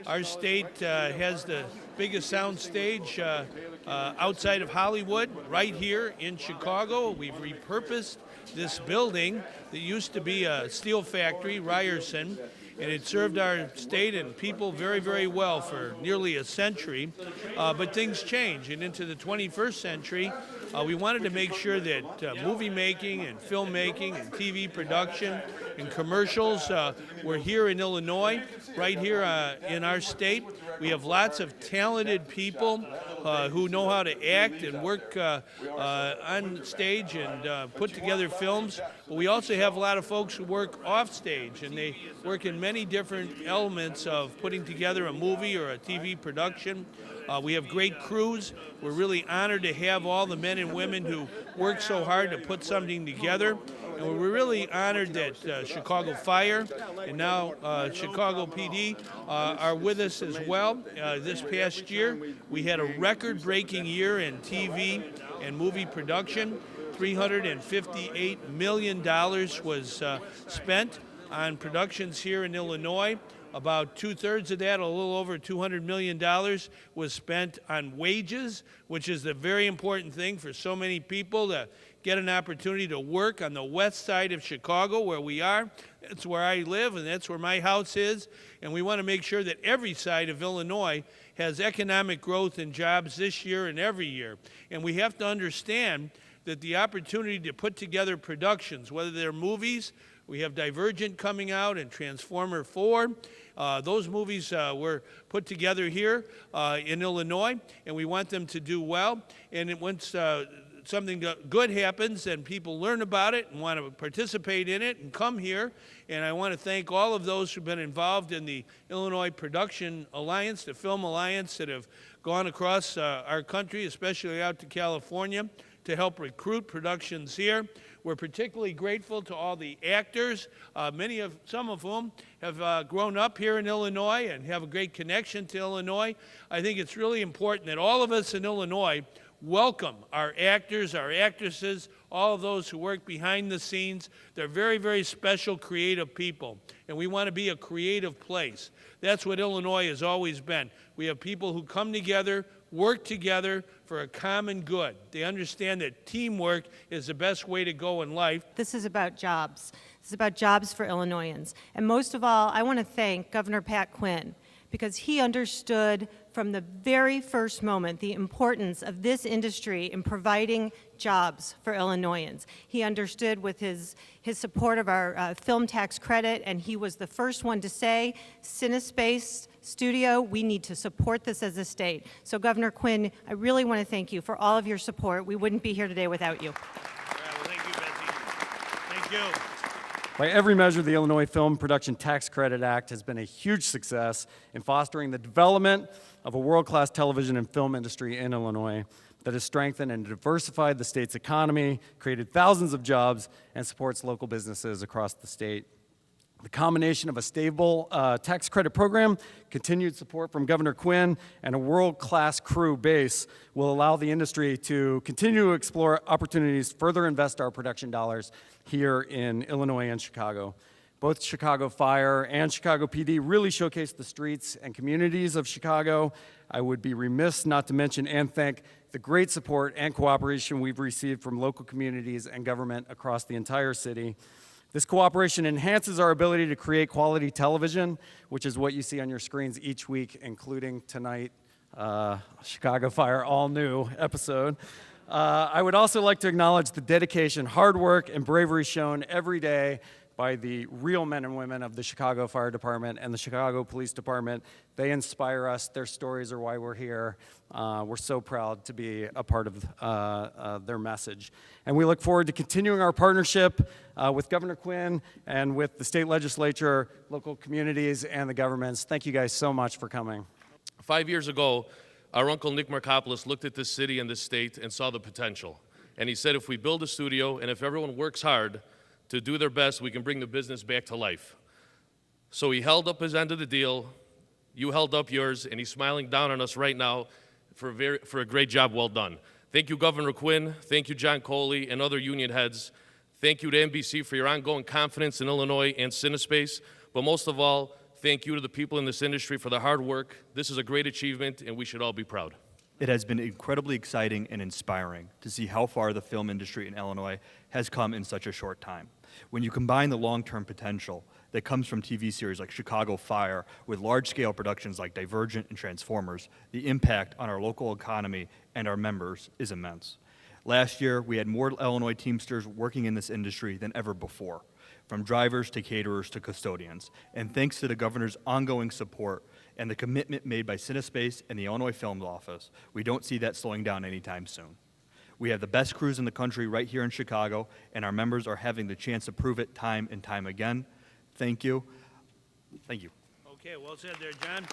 Our state has the biggest sound stage outside of Hollywood, right here in Chicago. We've repurposed this building that used to be a steel factory, Ryerson, and it served our state and people very, very well for nearly a century. But things change, and into the 21st century, we wanted to make sure that movie making and filmmaking and TV production and commercials were here in Illinois, right here in our state. We have lots of talented people who know how to act and work on stage and put together films. But we also have a lot of folks who work off stage, and they work in many different elements of putting together a movie or a TV production. We have great crews. We're really honored to have all the men and women who work so hard to put something together. And we're really honored that Chicago Fire and now Chicago PD are with us as well. This past year, we had a record-breaking year in TV and movie production. $358 million was spent on productions here in Illinois. About two-thirds of that, a little over $200 million, was spent on wages, which is a very important thing for so many people to get an opportunity to work on the west side of Chicago, where we are. That's where I live, and that's where my house is. And we want to make sure that every side of Illinois has economic growth and jobs this year and every year. And we have to understand that the opportunity to put together productions, whether they're movies, we have Divergent coming out and Transformer 4. Those movies were put together here in Illinois, and we want them to do well. And once something good happens and people learn about it and want to participate in it and come here. And I want to thank all of those who've been involved in the Illinois Production Alliance, the Film Alliance, that have gone across our country, especially out to California, to help recruit productions here. We're particularly grateful to all the actors, some of whom have grown up here in Illinois and have a great connection to Illinois. I think it's really important that all of us in Illinois welcome our actors, our actresses, all of those who work behind the scenes. They're very, very special, creative people, and we want to be a creative place. That's what Illinois has always been. We have people who come together, work together for a common good. They understand that teamwork is the best way to go in life. This is about jobs. This is about jobs for Illinoisans. And most of all, I want to thank Governor Pat Quinn, because he understood from the very first moment the importance of this industry in providing jobs for Illinoisans. He understood with his support of our film tax credit, and he was the first one to say, CineSpace Studio, we need to support this as a state. So Governor Quinn, I really want to thank you for all of your support. We wouldn't be here today without you. All right, well, thank you, Betsy. Thank you. By every measure, the Illinois Film Production Tax Credit Act has been a huge success in fostering the development of a world-class television and film industry in Illinois that has strengthened and diversified the state's economy, created thousands of jobs, and supports local businesses across the state. The combination of a stable tax credit program, continued support from Governor Quinn, and a world-class crew base will allow the industry to continue to explore opportunities to further invest our production dollars here in Illinois and Chicago. Both Chicago Fire and Chicago PD really showcase the streets and communities of Chicago. I would be remiss not to mention and thank the great support and cooperation we've received from local communities and government across the entire city. This cooperation enhances our ability to create quality television, which is what you see on your screens each week, including tonight, Chicago Fire all-new episode. I would also like to acknowledge the dedication, hard work, and bravery shown every day by the real men and women of the Chicago Fire Department and the Chicago Police Department. They inspire us. Their stories are why we're here. We're so proud to be a part of their message. And we look forward to continuing our partnership with Governor Quinn and with the state legislature, local communities, and the governments. Thank you guys so much for coming. 5 years ago, our uncle Nick Markopoulos looked at this city and this state and saw the potential. And he said, if we build a studio and if everyone works hard to do their best, we can bring the business back to life. So he held up his end of the deal, you held up yours, and he's smiling down on us right now for a great job well done. Thank you, Governor Quinn. Thank you, John Coley and other union heads. Thank you to NBC for your ongoing confidence in Illinois and CineSpace. But most of all, thank you to the people in this industry for the hard work. This is a great achievement, and we should all be proud. It has been incredibly exciting and inspiring to see how far the film industry in Illinois has come in such a short time. When you combine the long-term potential that comes from TV series like Chicago Fire with large-scale productions like Divergent and Transformers, the impact on our local economy and our members is immense. Last year, we had more Illinois Teamsters working in this industry than ever before, from drivers to caterers to custodians. And thanks to the governor's ongoing support and the commitment made by Cinespace and the Illinois Film Office, we don't see that slowing down anytime soon. We have the best crews in the country right here in Chicago, and our members are having the chance to prove it time and time again. Thank you. Thank you. Okay, well said there, John.